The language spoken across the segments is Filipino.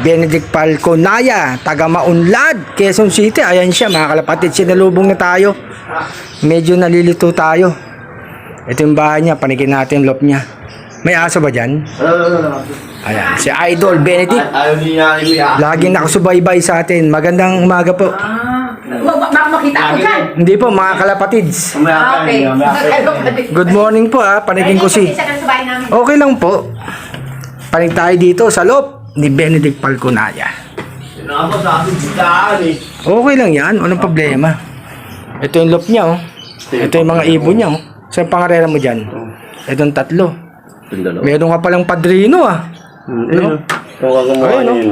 Benedict Falconaya, taga Maunlad, Quezon City. Ayan siya mga kalapatid, sinalubong na tayo. Medyo nalilito tayo. Ito yung bahay niya, panigin natin yung loob niya. May aso ba dyan? Ayan, si Idol Benedict. Laging nakasubaybay sa atin. Magandang umaga po. Baka makita ako dyan. Hindi po mga kalapatids. Okay. Good morning po panigin ko si. Okay lang po. Panig tayo dito sa loob ni Benedict Falconaya. Okay lang yan, walang problema. Ito yung loob niya, oh. Ito yung mga ibon niya, oh. Saan pangarera mo dyan? Itong tatlo. Meron ka palang padrino, no? Ayun,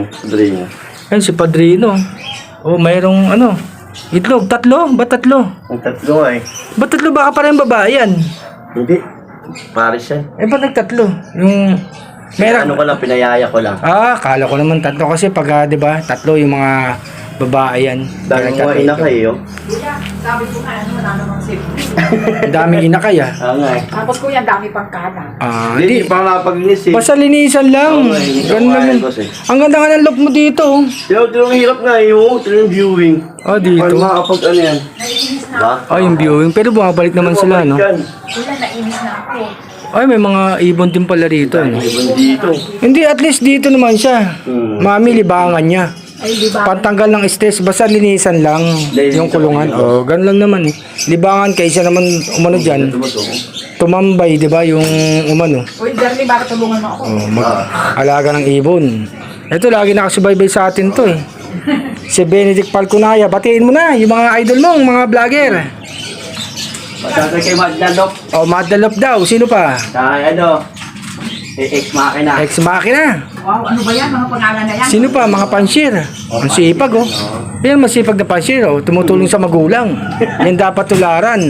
Padrino. Ayun si padrino. Oh, mayroong itlog, tatlo? Ba't tatlo? Ang tatlo ay. Ba't tatlo? Baka parang babae yan. Hindi. Paris yan. Ba't nagtatlo? Yung Ano ko lang, pinayaya ko lang. kala ko naman tatlo kasi pag, di ba, tatlo yung mga babae yan. Dahil mo ina kayo. Kuya, sabi ko nga, wala namang safety. Ang daming inakay, nga eh. Tapos kuya, dami pang kanan. Hindi, pa nakapag-inis eh. Basta linisan lang. Ganun naman. Ang ganda nga ng look mo dito. Ito yung hirap nga eh. Ito yung viewing. Dito. Para makapag ano yan. Naiinis na Ba? ako. Yung viewing. Pero bumabalik naman sila, no? Kuya, naiinis na ako. May mga ibon din pala rito, no? Ibon dito. Hindi, at least dito naman siya. Mami, libangan niya. Ay, di ba? Pantanggal ng stress, basta linisan lang yung kulungan. Ganun lang naman eh. Libangan kaysa naman umano dyan. Tumambay, di ba, yung umano. Uy, Jerry, bakit tulungan mo ako? Alaga ng ibon. Ito, lagi nakasubaybay sa atin to eh. Si Benedict Falconaya, batiin mo na yung mga idol mong, mga vlogger. Matatay kay Madalop. Madalop daw, sino pa? Kaya Ex Machina. Ex Machina. Wow, ano ba yan? Mga pangalan na yan? Sino pa? Mga pansyir. Ang sipag, oh. Yan, masipag na pansyir, oh. Tumutulong sa magulang. Yan dapat tularan.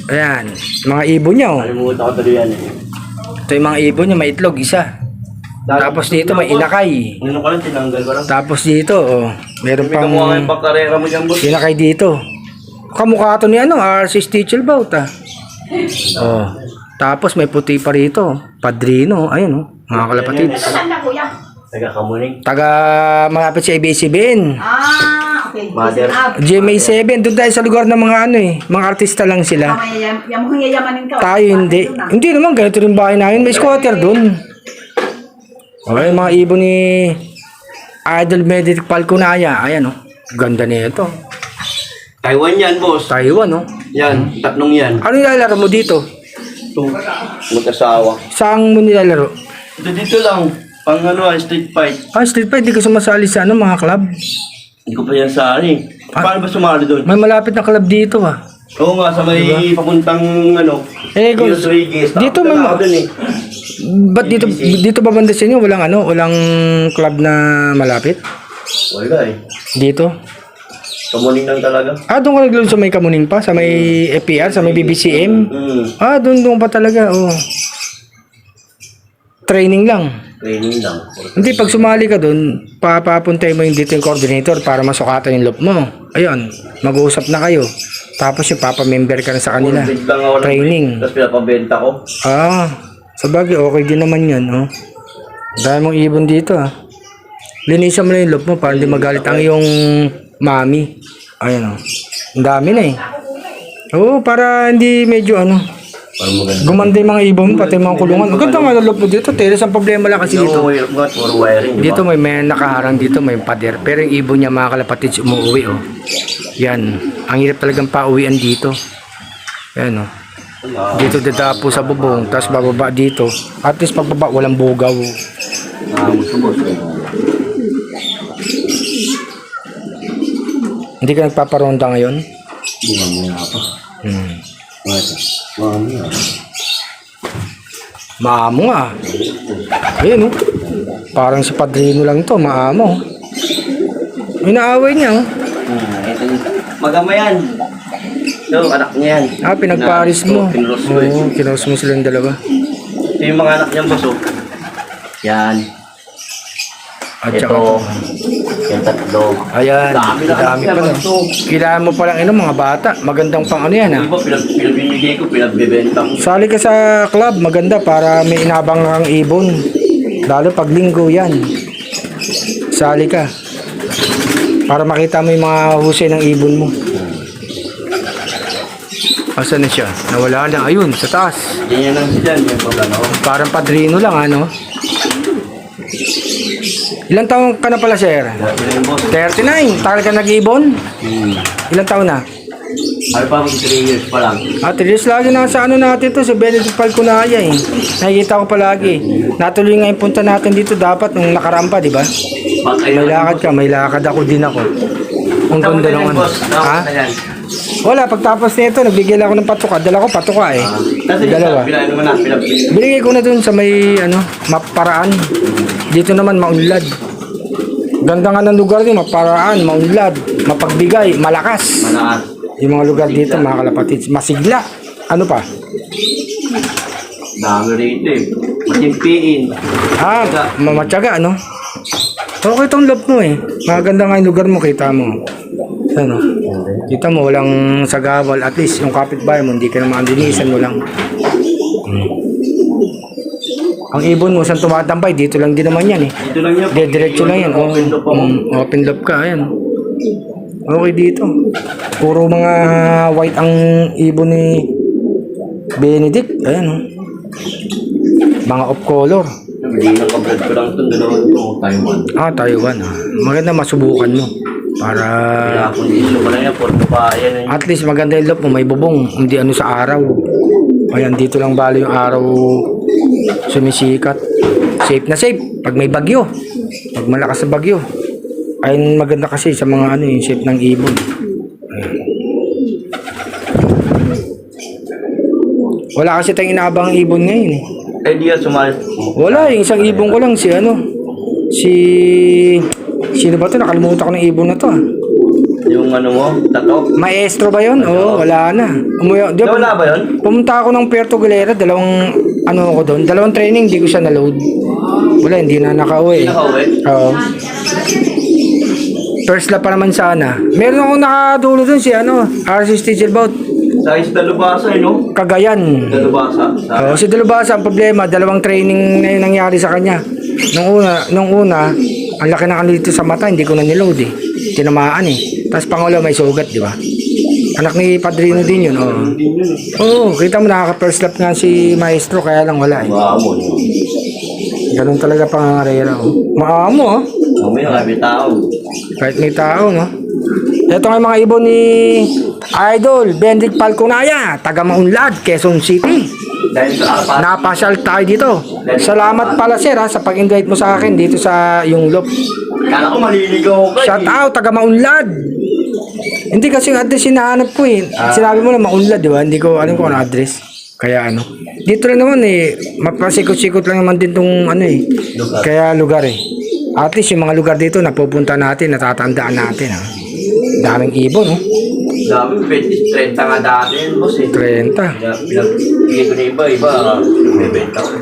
Ayan, mga ibon niya, oh. Kalimutan ko tuloy yan eh. Ito yung mga ibon niya, may itlog, isa. Tapos dito, may inakay. Ano ko lang, tinanggal ko lang. Tapos dito, oh. Meron May pang kamuha kayong pagkarera mo dyan, boss. inakay dito. Kamukha to ni RC Stichelbout, Oh. Tapos may puti pa rito. Padrino, ayun, oh. Mga kalapatids. Saan na kuya? Taga-kamuning. Taga malapit sa ABS-CBN. Okay. Mother. GMA7, doon tayo sa lugar ng mga mga artista lang sila. Mukhang yayamanin ka. Tayo hindi. Hindi naman, ganito rin bahay namin. May squatter doon. Okay, mga ibon ni Idol Benedict Falconaya. Ayan, oh. Ganda nito. Taiwan yan, boss. Taiwan, oh. Yan, tatlong yan. Ano nilalaro mo dito? Ito, mag-asawa. Saan mo nilalaro? Dito lang, pang street fight. Street fight, di ka sumasali sa mga club? Hindi ko pa yan sali. Paano ba sumali doon? May malapit na club dito, Oo nga, sa may papuntang Gos, Rodriguez. dito may ba't dito ba banda sa inyo? Walang club na malapit? Wala eh. Dito? Kamuning lang talaga. Doon ka naglaro sa may Kamuning pa? Sa may FPR? Sa may BBCM? Doon pa talaga, oh. Training lang. Training lang. Hindi, pag sumali ka doon, papuntay mo yung dito yung coordinator para masukatan yung loop mo. Ayun, mag-uusap na kayo. Tapos yung papamember ka na sa kanila. Training. Tapos pinapabenta ko. Sabagay, okay din naman yan, oh. Dahil mong ibon dito, linisan mo na yung loop mo para hindi magalit ang iyong mami. Ayun, oh. Ang dami na eh. Para hindi medyo gumanda yung mga ibon, pati yung mga kulungan. Ang ganda nga ng loop mo dito, Teres. Ang problema lang kasi dito. Puro wiring, Dito may nakaharang dito, may pader. Pero yung ibon niya mga kalapatids umuwi, oh. Yan. Ang hirap talagang pauwian dito. Yan, oh. Dito dadapo sa bubong, tapos bababa dito. At least pagbaba, walang bugaw. Hindi ka nagpaparonda ngayon? Maamo nga. Ayun, oh. Parang si Padrino lang to, maamo. Inaaway niya, oh. Magama yan. Ito, anak niya yan. Pinagparis mo. Kinuros mo silang dalawa. Ito yung mga anak niyan, boss, oh. Yan. At Ito, saka yung tatlo. ayan, Dami dami pa, no? Kailangan mo palang mga bata. Magandang pang yan, Iba, pinabibigay ko, pinagbibenta ko. Sali ka sa club, maganda para may inabang kang ibon. Lalo pag linggo yan. Sali ka. Para makita mo yung mga husay ng ibon mo. Asan na siya? Nawala na. Ayun, sa taas. Ganyan lang sila, yung pagano. Parang padrino lang, ano? Ilang taon ka na pala, sir? Dati na yung boss. 39. Tagal ka nag-ibon? Ilang taon na? Ano pa, 3 years pa lang. At least lagi na sa ano natin to, sa Benedict Falconaya eh. Nakikita ko palagi. Natuloy nga yung punta natin dito dapat nung nakarampa, di ba? May lakad ka, may lakad ako din ako. Ang ganda ng ano. Ha? Wala, pagtapos nito, nagbigay lang ako ng patuka. Dala ko patuka eh. Dalawa. Pinano mo na, pinapili. Binigay ko na dun sa may ano, maparaan. Dito naman maunlad. Ganda nga ng lugar din, maparaan, maunlad, mapagbigay, malakas. Manaas. Yung mga lugar dito, mga kalapatids, masigla. Ano pa? Dami rito eh. Matimpiin. Ah, mamatyaga, ano? Okay itong loob mo eh. Maganda nga yung lugar mo, kita mo. Ano? Kita mo, walang sagawal. At least yung kapitbahay mo, hindi ka naman dinisan mo lang. Ang ibon mo, saan tumatambay? Dito lang din naman yan eh. Dito lang yun. Diretso lang yan. Open loop ako. Open loop ka, ayan. Okay dito. Puro mga white ang ibon ni Benedict. Ayan oh. Mga off color. Hindi na kabrad ko lang itong dalawang ito, Taiwan. Ah, Taiwan ah. Maganda masubukan mo. Para Kaya kung dito pala yan, Porto pa, yan eh. at least maganda yung loop mo. May bubong. Hindi ano sa araw. Ayan, dito lang bali yung araw sumisikat. Safe na safe. Pag may bagyo. Pag malakas na bagyo. Ayun maganda kasi sa mga ano yung shape ng ibon. Ayan. Wala kasi tayong inaabang ibon ngayon eh. Eh, di yan sumali. Wala eh, isang ibon ko lang si ano. Sino ba to? Nakalimutan ko ng ibon na to ah. Yung ano mo, tato. Maestro ba yun? Oo, wala na. Di ba, Wala ba yun? pumunta ako ng Puerto Galera, dalawang ano ko doon, dalawang training, hindi ko siya na-load. Wala, hindi na nakauwi. Nakauwi? Oo. First lap pa naman sana. Meron akong nakadulo dun si ano, RC Stigelbout, Sa Isla Lubasa, eh, no? Cagayan. Isla Lubasa. Oo, si Dalubasa, ang problema, dalawang training na yung nangyari sa kanya. Nung una, ang laki na kanila dito sa mata, hindi ko na niload eh. Tinamaan eh. Tapos pangalawa may sugat, di ba? Anak ni Padrino din yun, oo. Hindi yun eh. Oo, kita mo nakaka-first lap nga si Maestro, kaya lang wala eh. Maamon. Ganun talaga pangangarera. Oh. Maamo, oh. Mamaya, may tao. Kahit may tao, no? Ito nga yung mga ibon ni Idol Benedict Falconaya, taga Maunlad, Quezon City. Dahil sa apat. Napasyal tayo dito. Salamat pala sir ha, sa pag-invite mo sa akin dito sa yung loop. Kala ko maliligaw ka eh. Shout out, taga Maunlad. Hindi kasi yung address hinahanap ko eh. Sinabi mo na Maunlad, di ba? Hindi ko alam kung ano address. Kaya ano. Dito rin naman eh, mapasikot-sikot lang naman din tong ano eh. Kaya lugar eh. At least yung mga lugar dito napupunta natin, natatandaan natin ha. Daming ibon oh. Dami, 20, 30 nga dati yun, boss eh. 30. Kaya pinagbigay ko na iba, may benta ko.